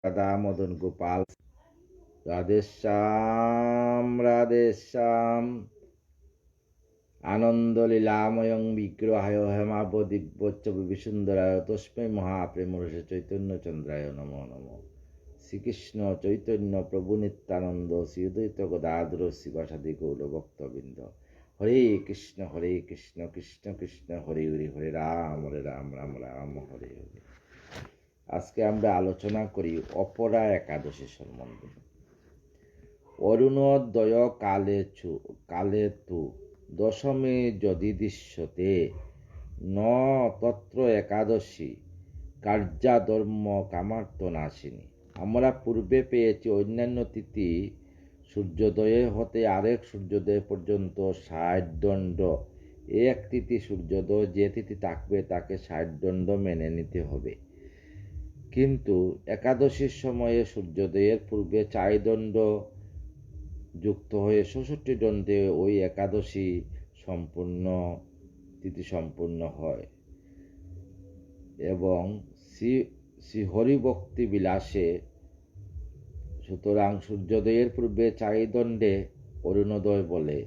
রাধা মদন গোপাল। রাধে শ্যাম আনন্দ লীলাময়ং বিগ্রহায় হেমাব দিব্যচ্চ বিসুন্দরায় তস্মৈ মহাপ্রেমরসে চৈতন্য চন্দ্রায় নমো নমঃ। শ্রীকৃষ্ণ চৈতন্য প্রভু নিত্যানন্দ শ্রী অদ্বৈত গদাধর শিবাসাদি গৌর ভক্তবৃন্দ। হরে কৃষ্ণ কৃষ্ণ কৃষ্ণ হরে হরে, হরে রাম রাম রাম হরে হরে। আজকে আমরা আলোচনা করি অপরা একাদশী সম্বন্ধে। অরুণোদয় কালে তু দশমী যদি দৃশ্যতে ন তত্র একাদশী কার্যাধর্ম কামার্থ নাশিনী। আমরা পূর্বে পেয়েছি অন্যান্য তিথি সূর্যোদয় হতে আরেক সূর্যোদয় পর্যন্ত ৬০ দণ্ড। এক তিথি সূর্যোদয় যে তিথি থাকবে তাকে ৬০ দণ্ড মেনে নিতে হবে। কিন্তু একাদশীর সময়ে সূর্যোদয়ের পূর্বে ৪ দণ্ড যুক্ত হয়ে ৬৬ দণ্ডে ওই একাদশী তিথি সম্পূর্ণ হয় এবং শ্রী হরিভক্তি বিলাসে। সুতরাং সূর্যোদয়ের পূর্বে ৪ দণ্ডে অরুণোদয় বলে।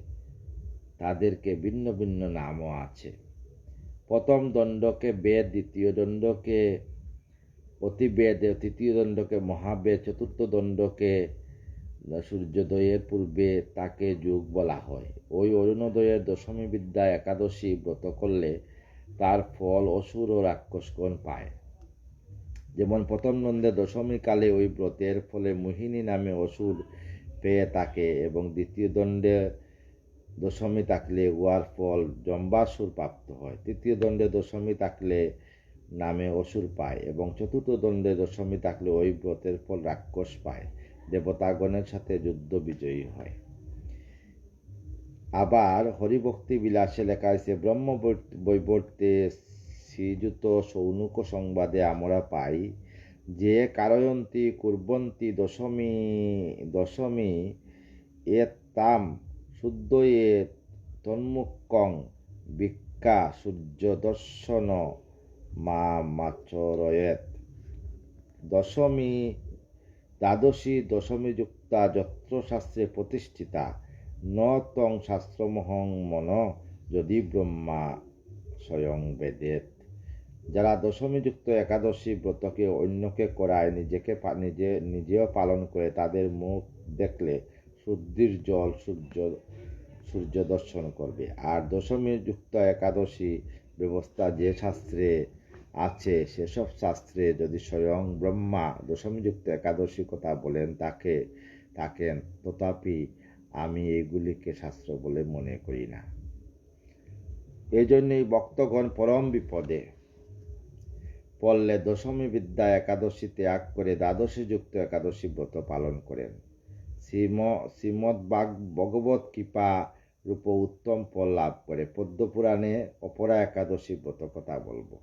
তাদেরকে ভিন্ন ভিন্ন নামও আছে। প্রথম দণ্ডকে বেদ, দ্বিতীয় দণ্ডকে অতিবেদ, তৃতীয় দণ্ডকে মহাবেদ, চতুর্থ দণ্ডকে সূর্যোদয়ের পূর্বে তাকে যুগ বলা হয়। ওই অরুণোদয়ের দশমী বিদ্যা একাদশী ব্রত করলে তার ফল অসুর ও রাক্ষসগণ পায়। যেমন প্রথম দণ্ডে দশমী কালে ওই ব্রতের ফলে মোহিনী নামে অসুর পেয়ে থাকে এবং দ্বিতীয় দণ্ডে দশমী থাকলে উহার ফল জম্বাসুর প্রাপ্ত হয়। তৃতীয় দণ্ডে দশমী থাকলে নামে অসুর পায় এবং চতুর্থ দণ্ডে দশমী থাকলে ওই ব্রতের ফল রাক্ষস পায়, দেবতাগণের সাথে যুদ্ধ বিজয়ী হয়। আবার হরিভক্তি বিলাসে লেখা হয়েছে, ব্রহ্ম বৈবর্তে শ্রীযুত সৌনুক সংবাদে আমরা পাই যে কারয়ন্তী কুর্বন্তী দশমী তাম শুদ্ধ তন্মুখং ভিক্ষা সূর্যদর্শন মাচরয়েত। দ্বাদশী দশমীযুক্তা যত্র শাস্ত্রে প্রতিষ্ঠিতা ন তং শাস্ত্রমহং মন যদি ব্রহ্মা স্বয়ং বেদেত। যারা দশমীযুক্ত একাদশী ব্রতকে অন্যকে করায় নিজেও পালন করে তাদের মুখ দেখলে শুদ্ধির জল সূর্য দর্শন করবে। আর দশমীযুক্ত একাদশী ব্যবস্থা যে শাস্ত্রে আছে সেসব শাস্ত্রে যদি স্বয়ং ব্রহ্মা দশমীযুক্ত একাদশী কথা বলেন থাকেন, তথাপি আমি এগুলিকে শাস্ত্র বলে মনে করি না। এই জন্যই ভক্তগণ পরম বিপদে পড়লে দশমী বিদ্যা একাদশী ত্যাগ করে দ্বাদশীযুক্ত একাদশী ব্রত পালন করেন। শ্রীমদ্ ভগবত কৃপা রূপ উত্তম ফল লাভ করে। পদ্মপুরাণে অপরা একাদশী ব্রত কথা বলবো।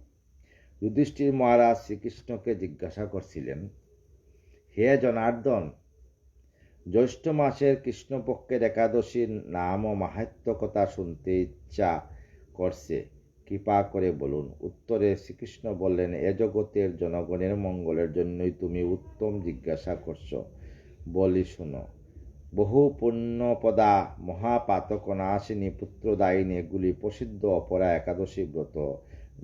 যুধিষ্ঠির মহারাজ শ্রীকৃষ্ণকে জিজ্ঞাসা করছিলেন, হে জনার্দন, জ্যৈষ্ঠ মাসের কৃষ্ণপক্ষের একাদশীর নাম ও মাহাত্ম্য কথা শুনতে ইচ্ছা করছে, কৃপা করে বলুন। উত্তরে শ্রীকৃষ্ণ বললেন, এ জগতের জনগণের মঙ্গলের জন্যই তুমি উত্তম জিজ্ঞাসা করছ। বলি শোনো। বহু পুণ্যপদা মহাপাতকনাশিনী পুত্রদায়িনী এগুলি প্রসিদ্ধ অপরা একাদশী ব্রত,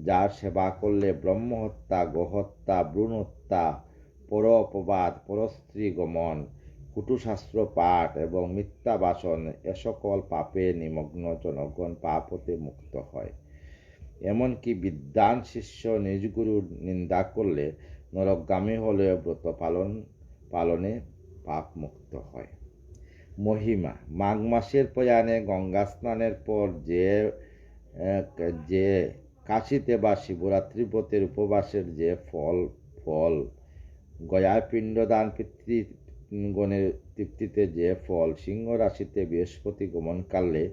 যার সেবা করলে ব্রহ্মহত্যা, গোহত্যা, ভ্রূণহত্যা, পর অপবাদ, পরস্ত্রী গমন, কুটুশাস্ত্র পাঠ এবং মিথ্যা বাসন এ সকল পাপে নিমগ্ন জনগণ পাপ হতে মুক্ত হয়। এমনকি বিদ্বান শিষ্য নিজ গুরুর নিন্দা করলে নরকগামী হলেও ব্রত পালনে পাপ মুক্ত হয়। মহিমা। মাঘ মাসের প্রয়াণে গঙ্গা স্নানের পর যে কাশীতে বা শিবরাত্রি ব্রতের উপবাসের যে ফল, গয়ায় পিণ্ডদান পিতৃগণের তৃপ্তিতে যে ফল, সিংহ রাশিতে বৃহস্পতি গমনকালে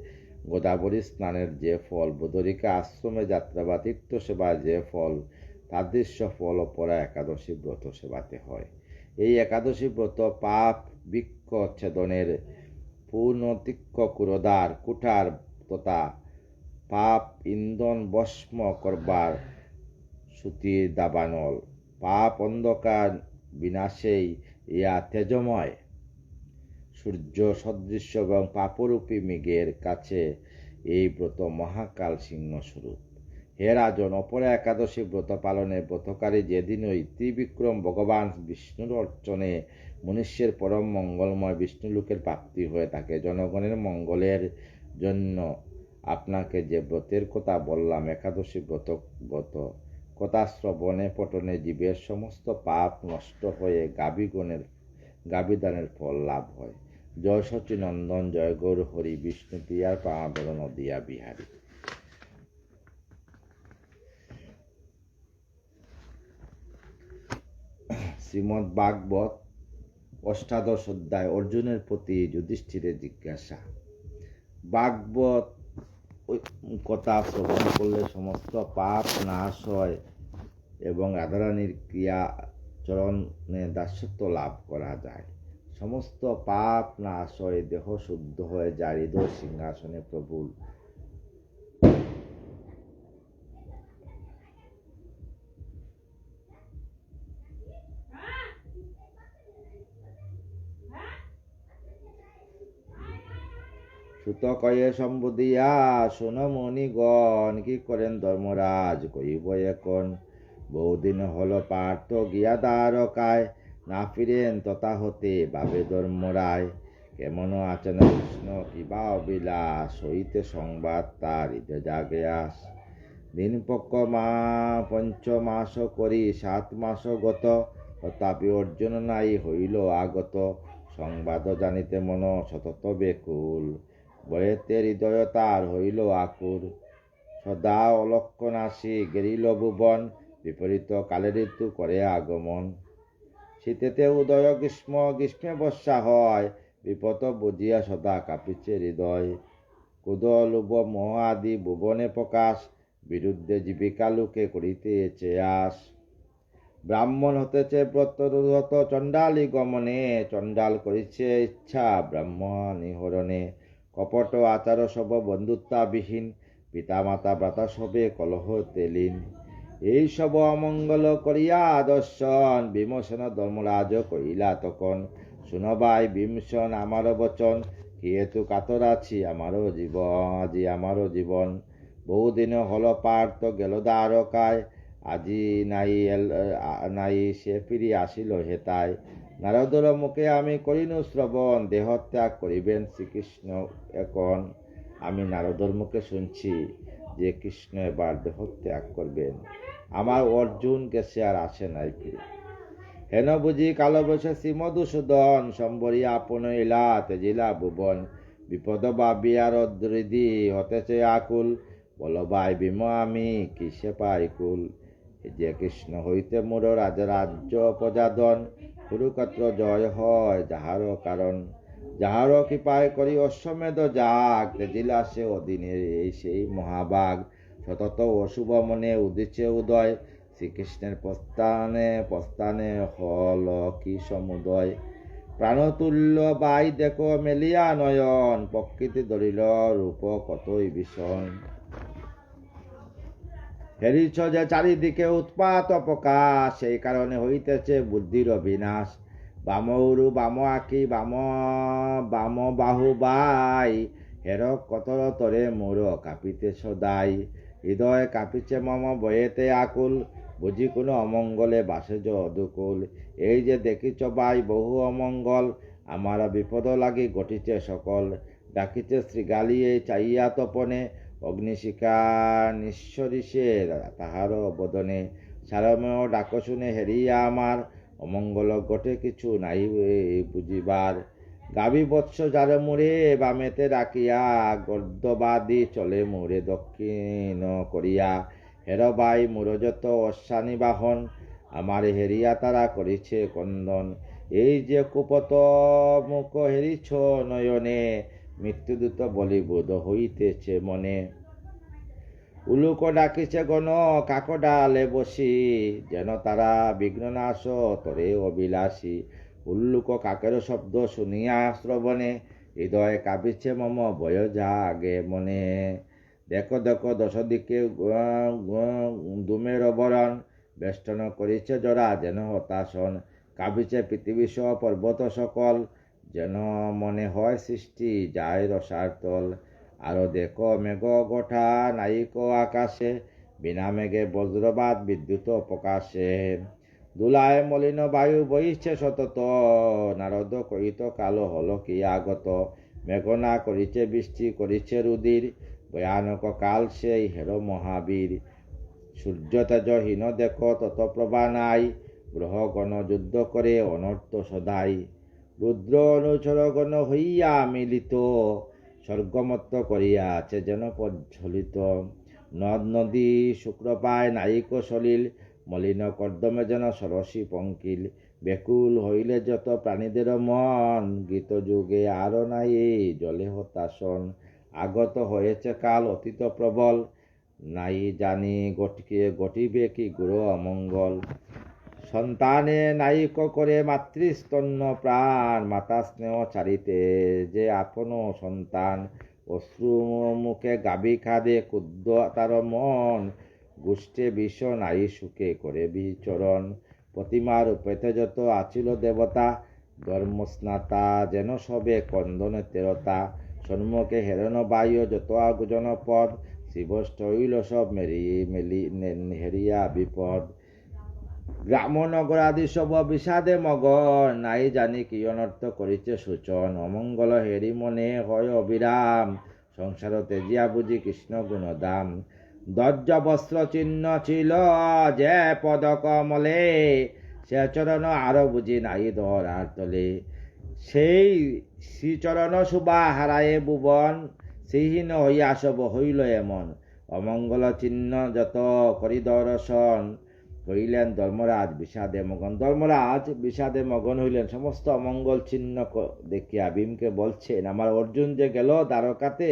গোদাবরী স্নানের যে ফল, বদরিকা আশ্রমে যাত্রা বা তীর্থ সেবার যে ফল, তাদৃশ্য ফল অপরা একাদশী ব্রত সেবাতে হয়। এই একাদশী ব্রত পাপ বৃক্ষ ছেদনের পূর্ণতিক্ষ কুঠার তথা পাপ ইন্ধন ভস্ম করবার সুতির দাবানল, পাপ অন্ধকার বিনাশেই ইয়া তেজময় সূর্য সদৃশ এবং পাপরূপী মেঘের কাছে এই ব্রত মহাকাল সিংহ স্বরূপ। হে রাজন, অপরা একাদশী ব্রত পালনের ব্রতকারী যেদিনই ত্রিবিক্রম ভগবান বিষ্ণুর অর্চনে মনুষ্যের পরম মঙ্গলময় বিষ্ণুলোকের প্রাপ্তি হয়ে থাকে। জনগণের মঙ্গলের জন্য আপনাকে যে ব্রতের কথা বললাম, একাদশী ব্রত কথা শ্রবণে পঠনে জীবের সমস্ত পাপ নষ্ট হয়ে গাভীদানের ফল লাভ হয়। জয় সচিনন্দন, জয় গৌর হরি, বিষ্ণু প্রিয়ার পাবন নদিয়া বিহারী। শ্রীমদ্ ভাগবত অষ্টাদশ অধ্যায়। অর্জুনের প্রতি যুধিষ্ঠিরের জিজ্ঞাসা। ভাগবত কথা শ্রবণ করলে সমস্ত পাপ নাশ হয় এবং রাধারানীর ক্রিয়াচরণে দাসত্ব লাভ করা যায়। সমস্ত পাপ নাশ হয়, দেহ শুদ্ধ হয়ে যায়, হৃদয় সিংহাসনে প্রভুর সুতকয়ে সম্বোধিয়া সোনমণিগণ, কি করেন ধর্মরাজ কইব এখন। বহুদিন হল পার্থ গিয়া দ্বারকায়, না ফিরেন তথা হতে ভাবে ধর্মরায়। কেমন আছেন কৃষ্ণ কিবা অবিলাস, হইতে সংবাদ তার হৃদয় জাগে আস। দিন পক্ষ পঞ্চমাস করি 7 মাস গত, তথাপি অর্জুন নাই হইল আগত। সংবাদ জানিতে মন সতত বেকুল, বয়েতে হৃদয় তার হইল আকুল। সদা অলক্ষণ আসি গেরিল ভুবন, বিপরীত কালে ঋতু করে আগমন। শীতেতে উদয় গ্রীষ্মে বর্ষা হয়, বিপদ বুঝিয়া সদা কাঁপিছে হৃদয়। ক্রোধ লোভ মোহ আদি ভুবনে প্রকাশ, বিরুদ্ধে জীবিকা লোকে করিতেছে আস। ব্রাহ্মণ হতেছে ব্রতরত চণ্ডালী গমনে, চণ্ডাল করিছে ইচ্ছা ব্রাহ্মণী হরণে। কপট আচার সব বন্ধুত্বাবিহীন, পিতা মাতা ভ্রাতা সবে কলহ তেলীন। এই সব অমঙ্গল করিয়া দর্শন, বিমোচন ধর্মরাজ কহিলা তখন। শুনবাই ভীমসেন আমার বচন, কিহেতু কাতর আছি আমারও জীবন। বহুদিন হল পার্থ গেল দ্বারকায়, আজি নাই সে ফিরি আসিল হেতায়। নারদর মুখে আমি করিনু শ্রবণ, দেহ ত্যাগ করিবেন শ্রীকৃষ্ণ এখন। আমি নারদর মুখে শুনছি যে কৃষ্ণ এবার দেহ ত্যাগ করবেন। আমার অর্জুন গেছে আর আসে নাই ফিরে। হেন বুঝি কালো বসে শ্রীমধুসূদন, সম্বরিয়া আপন ইলা তেজিলা ভুবন। বিপদ ভাবিয়া রদ্রিদি হতেছে আকুল, বলবাই ভীম আমি কিসে পাই কুল। যে কৃষ্ণ হইতে মোর রাজ্য প্রজাদন, কুরুক্ষেত্র জয় হয় যাহার কারণ। যাহার কৃপায় করি অশ্বমেধ যাগ, তেজিলা সে অধীনে এই সেই মহাবাগ। সতত অশুভ মনে উদিছে উদয়, শ্রীকৃষ্ণের প্রস্থানে হল কি সমুদয়। প্রাণতুল্য বাই দেখো মেলিয়া নয়ন, প্রকৃতি ধরিল রূপ কতই ভীষণ। হেরিছ যে চারিদিকে উৎপাত প্রকাশ, সেই কারণে হইতেছে বুদ্ধির বিনাশ। বাম উরু বাম আঁকি বাম বাহু বাই, হের কতর তরে মোর কাঁপিতে সদাই। হৃদয় কাঁপিছে মম বয়েতে আকুল, বুঝি কোনো অমঙ্গলে বাসে অদুকুল। এই যে দেখিছ বাই বহু অমঙ্গল, আমার বিপদ লাগি ঘটিছে সকল। ডাকিছে শ্রীগালিয়ে চাইয়া তপনে, অগ্নিশিখা নিঃসরিষে তাহার বদনে। সারমেয় ডাক শুনে হেরিয়া আমার, অমঙ্গল ঘটে কিছু নাই বুঝিবার। গাভী বৎস যারে মুড়ে বামেতে রাখিয়া, গর্দবাদী চলে মুড়ে দক্ষিণ করিয়া। হেরবাই মুরজত অশ্বানী বাহন, আমার হেরিয়া তারা করিছে কন্দন। এই যে কুপত মুখ হেরিছ নয়নে, মৃত্যুদূত বলিবোধ হইতেছে মনে। উলুক ডাকিছে গণ কাকডালে বসি, যেন তারা বিঘ্ননাশ তরে অবিলাসী। উল্লুক কাকের শব্দ শুনিয়া শ্রবণে, হৃদয় কাঁপিছে মম ভয় জাগে মনে। দেখো দেখো দশদিকে ধূমের বরণ, বেষ্টন করিছে জরা যেন হতাশন। কাঁপিছে পৃথিবী সহ পর্বত সকল, যেন মনে হয় সৃষ্টি যায় রসার তল। আরো দেখো মেঘ গোঠা নাইক আকাশে, বিনা মেঘে বজ্রপাত বিদ্যুৎ প্রকাশে। দুলায় মলিন বায়ু বইছে সতত, নারদ কহিত কালো হলো কি আগত। মেঘনা করিছে বৃষ্টি করিছে রুদির, ভয়ানক কাল সেই হেরো মহাবীর। সূর্য তেজহীন দেখো তত প্রভা নাই, গ্রহগণ যুদ্ধ করে অনর্থ সদাই। রুদ্র অনুচরগণ হইয়া মিলিত, স্বর্গমত্ত করিয়া আছে যেন প্রজ্বলিত। নদ নদী শুক্র পায় নাইক সলিল, মলিন কর্দমে যেন সরসী পঙ্কিল। ব্যাকুল হইলে যত প্রাণীদের মন, গীত যুগে আরো নাই জলে হতাশন। আগত হয়েছে কাল অতীত প্রবল, নাই জানি ঘটিবে কি গুরু অমঙ্গল। সন্তানে নাইক করে মাতৃস্তন্য প্রাণ, মাতা স্নেহ ছাড়িতে যে আপন সন্তান। অশ্রু মুখে গাভী খাদে ক্ষুদ্র তার মন, গোষ্ঠে বিষ নাই সুখে করে বিচরণ। প্রতিমার উপেতে যত আছিল দেবতা, ধর্মস্নাতা যেন সবে কন্দনে তেরতা। সম্মুখে হেরণ বায়ু যত আগুজন পদ, শিবষ্ট হইল সব হেরিয়া বিপদ। গ্রাম নগর আদি সব বিষাদে মগন, নাই জানি কি অনর্থ করিছে সূচন। অমঙ্গল হেরি মনে হয় অবিরাম, সংসার তেজিয়া বুঝি কৃষ্ণ গুণদাম। দজ্জ বস্ত্র চিহ্ন ছিল যে পদ কমলে, সে চরণ আরো বুঝি নাই ধরার তলে। সেই শ্রীচরণ শুভা হারায়ে ভুবন, শ্রীহীন হইয়া সব হইল এমন। অমঙ্গল চিহ্ন যত করি দর্শন, হইলেন ধর্মরাজ বিষাদে মগন। ধর্মরাজ বিষাদে মগন হইলেন, সমস্ত অমঙ্গল চিহ্ন দেখিয়া ভীমকে বলছেন, আমার অর্জুন যে গেল দ্বারকাতে,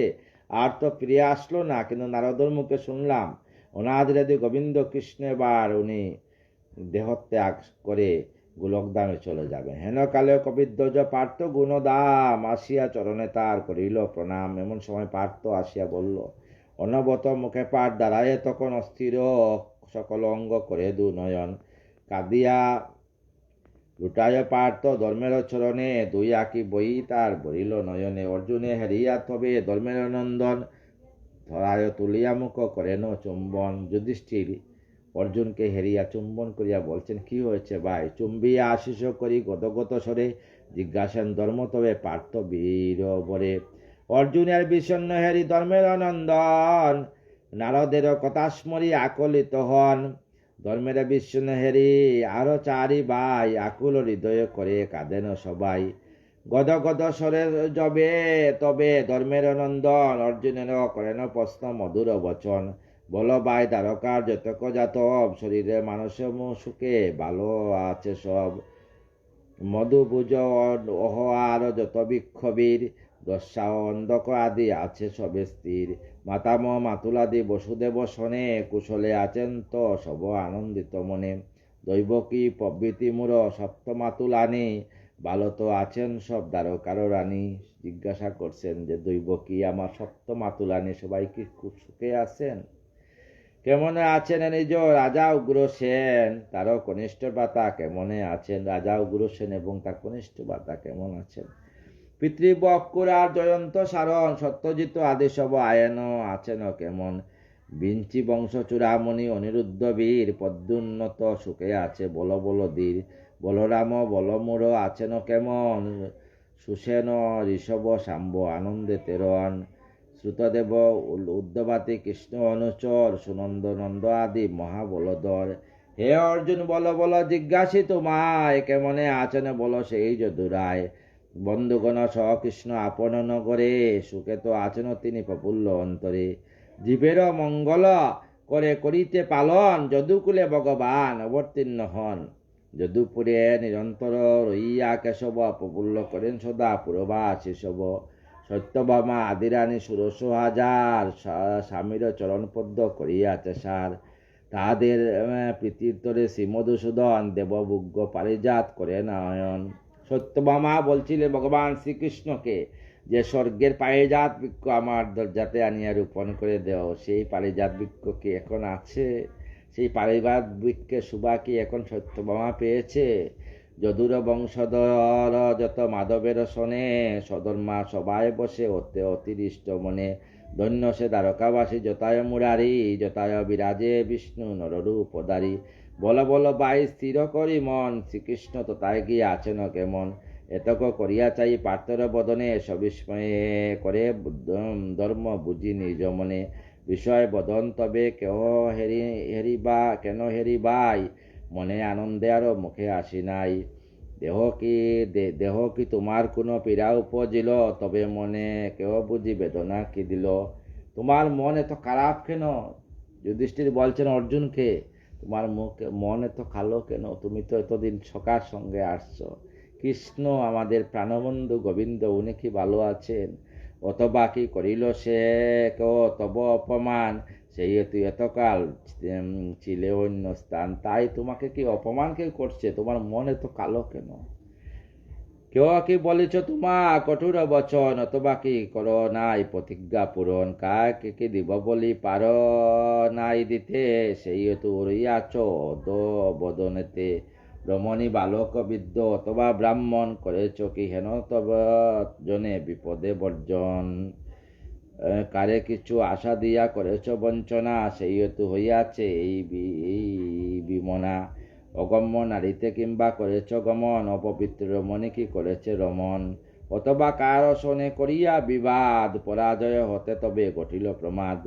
আর তো ফিরে আসলো না, কিন্তু নারদর মুখে শুনলাম অনাদিরাদি গোবিন্দ কৃষ্ণ এবার উনি দেহত্যাগ করে গোলকধামে চলে যাবেন। হেন কালে কবিধ্বজ পার্থ গুণদাম, আসিয়া চরণে তার করিল প্রণাম। এমন সময় পার্থ আসিয়া বলল, অনবত মুখে পাঠ দাঁড়ায় তখন অস্থির, সকল অঙ্গ করে দু নয়ন। কাঁদিয়া লুটায় পার্থ ধর্মের চরণে, দুই আঁকি বই তার ভরিল নয়নে। অর্জুনে হেরিয়া তবে ধর্মের নন্দন, ধরায় তুলিয়া মুখ করেন চুম্বন। যুধিষ্ঠির অর্জুনকে হেরিয়া চুম্বন করিয়া বলছেন, কি হয়েছে ভাই? চুম্বিয়া আশিস করি গদগত স্বরে জিজ্ঞাসেন ধর্ম তবে পার্থ বীর বরে। অর্জুনের বিষণ্ণ হেরি ধর্মের নন্দন, নারদের কথা স্মরি আকলিত হন। ধর্মের বিষণ্ণ হেরি আরো চারি ভাই, আকুল হৃদয় করে কাঁদেন সবাই। গদ গদ স্বরে জবে তবে ধর্মের নন্দন, অর্জুনের করেন প্রশ্ন মধুর বচন। বলো ভাই দ্বারকার যতক জাতব, শরীরে মানুষ সুখে ভালো আছে সব। মধু বুঝ অহ আর যত বিক্ষোভীর, দশা অন্ধক আদি আছে সবে স্থির। মাতাম মাতুলাদি বসুদেব শনে, কুশলে আছেন তো সব আনন্দিত মনে। দৈবকী প্রভৃতি মূর সপ্ত মাতুলানি, ভালো তো আছেন সব দ্বারকার রানী। জিজ্ঞাসা করছেন যে দৈবকী আমার সপ্ত মাতুলানি সবাই কি খুব সুখে আছেন? কেমন আছেন নিজ রাজা উগ্রসেন, তারও কনিষ্ঠ ভ্রাতা কেমনে আছেন? রাজা উগ্রসেন এবং তার কনিষ্ঠ ভ্রাতা কেমন আছেন? পিতৃবক্ষুরার জয়ন্ত সারণ, সত্যজিৎ আদি সব আয়ন আছেন কেমন? বিঞ্চি বংশ চূড়ামণি অনিরুদ্ধ বীর, পদ্মোন্নত সুখে আছে বল বল ধীর। বলরাম বলমূর আছেন কেমন? সুসেন ঋষভ শাম্ব আনন্দে তেরন। শ্রুতদেব উদ্ধবাতি কৃষ্ণ অনুচর, সুনন্দ নন্দ আদি মহাবলধর। হে অর্জুন বল বল জিজ্ঞাসি তোমায়, কেমনে আছেন বল সেই যদুরায়। বন্ধুগণ সহ কৃষ্ণ আপন নগরে, সুখে তো আছেন তিনি প্রফুল্ল অন্তরে। জীবের মঙ্গল করে করিতে পালন, যদুকুলে ভগবান অবতীর্ণ হন। যদুপুরে নিরন্তর রইয়া কেশব, প্রফুল্ল করেন সদা পুরবাসী সব। সত্যভামা আদিরানী ষোড়শ হাজার, স্বামীর চরণপদ্ম করিয়াছে সার। তাহাদের প্রীতির্তরে শ্রীমধুসূদন, দেবভোগ্য পারিজাত করে নয়ন। সত্যভামা বলছিলেন ভগবান শ্রীকৃষ্ণকে যে স্বর্গের পারিজাত বৃক্ষ আমার দরজাতে আনিয়া রোপণ করে দেও। সেই পারিজাত বৃক্ষ কি এখন আছে? সেই পারিজাত বৃক্ষের শোভা কি এখন সত্যভামা পেয়েছে? যদুর বংশধর যত মাধবের শোনে, সধর্মা সবাই বসে ওতে অতিরিষ্ট মনে। ধন্য সে দ্বারকাবাসী যতায় মুরারি, যতায় বিরাজে বিষ্ণু নররূপধারী। বল বল বাই স্থির করি মন, শ্রীকৃষ্ণ তথায় গিয়ে আছেন কেমন। এতক করিয়া চাই পার্থর বদনে, সবিস্ময়ে করে ধর্ম বুঝি নিজ মনে। বিষয় বদন তবে কেন হেরিবাই, মনে আনন্দে আরো মুখে আসি নাই। দেহ কি তোমার কোনো পীড়া উপজিল, তবে মনে কেউ বুঝি বেদনা কি দিল। তোমার মন এত খারাপ কেন? যুধিষ্ঠির বলছেন অর্জুনকে, তোমার মন এত কালো কেন? তুমি তো এতদিন সখার সঙ্গে আসছো। কৃষ্ণ আমাদের প্রাণবন্ধু গোবিন্দ, উনি কি ভালো আছেন? অথবা কি করিল সে কেউ তব অপমান, সেই তুই এতকাল ছিলে অন্য স্থান, তাই তোমাকে কি অপমান কেউ করছে? তোমার মন এত কালো কেন? কেউ কি বলেছ তোমা কঠোর বচন, অথবা কি করো নাই প্রতিজ্ঞা পূরণ। কাকে কি দিব বলি পার নাই দিতে, সেই তো রইয়াছ বদনেতে। রমণী বালক বিদ্য অথবা ব্রাহ্মণ, করেছ কি হেন তব জনে বিপদে বর্জন। কারে কিছু আশা দিয়া করেছ বঞ্চনা, সেই তো হইয়াছে এই বিমনা। অগম্য নারীতে কিংবা করেছ গমন, অপবিত্র রমণী কি করেছে রমণ। অথবা কার শোনে করিয়া বিবাদ, পরাজয় হতে তবে ঘটিল প্রমাদ।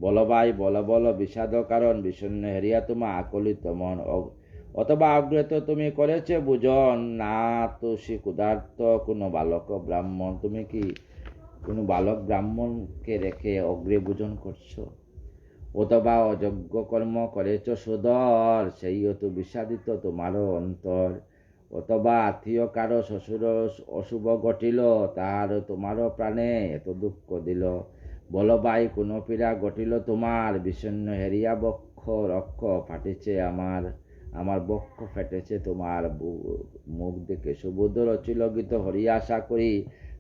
বলবাই বল বিষাদ কারণ, বিষণ্ণ হেরিয়া তোমা আকলিত মন। অথবা অগ্রত তুমি করেছে বুঝন, না তুষি ক্ষুধার্ত কোনো বালক ব্রাহ্মণ। তুমি কি কোনো বালক ব্রাহ্মণকে রেখে অগ্রে ভোজন করছো? অথবা অযোগ্য কর্ম করেছ সুদর, সেই তো বিষাদিত তোমারও অন্তর। অথবা আত্মীয় কারো শ্বশুর অশুভ ঘটিল, তাহার তোমারও প্রাণে এত দুঃখ দিল। বলবাই কোনো পীড়া ঘটিল তোমার, বিষণ্ণ হেরিয়া বক্ষ রক্ষ ফাটিছে আমার বক্ষ ফেটেছে তোমার। মুখ দেখে সুবোধ রচিল গীত, হরি আশা করি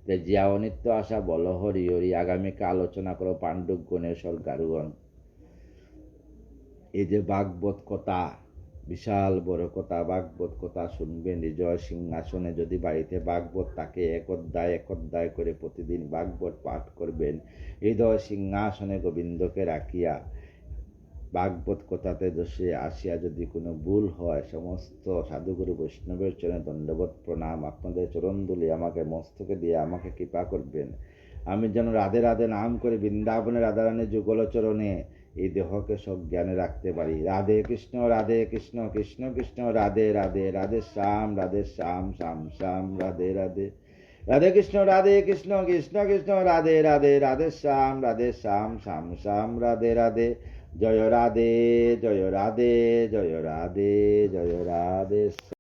যে জিয়া অনিত্য আশা বল হরি হরি। আগামীকে আলোচনা করো পাণ্ডব গণের স্বর্গারোহণ। এই যে ভাগবত কথা, বিশাল বড় কথা। ভাগবত কথা শুনবেন হৃদয় সিংহাসনে। যদি বাড়িতে ভাগবত থাকে, এক অধ্যায় করে প্রতিদিন ভাগবত পাঠ করবেন। হৃদয় সিংহাসনে গোবিন্দকে রাখিয়া ভাগবত কথাতে দোষে আসিয়া যদি কোনো ভুল হয়, সমস্ত সাধুগুরু বৈষ্ণবের চরণে দণ্ডবোধ প্রণাম। আপনাদের চরণ ধুলি আমাকে মস্তকে দিয়ে আমাকে কৃপা করবেন, আমি যেন রাধে রাধে নাম করে বৃন্দাবনে রাধারানী যুগল চরণে এই দেহকে সব জ্ঞানে রাখতে পারি। রাধে কৃষ্ণ কৃষ্ণ কৃষ্ণ রাধে রাধে, রাধে শ্যাম শ্যাম শ্যাম রাধে রাধে। রাধে কৃষ্ণ কৃষ্ণ কৃষ্ণ রাধে রাধে, রাধে শ্যাম শ্যাম শ্যাম রাধে রাধে। জয় রাধে জয় রাধে জয় রাধে জয় রাধে।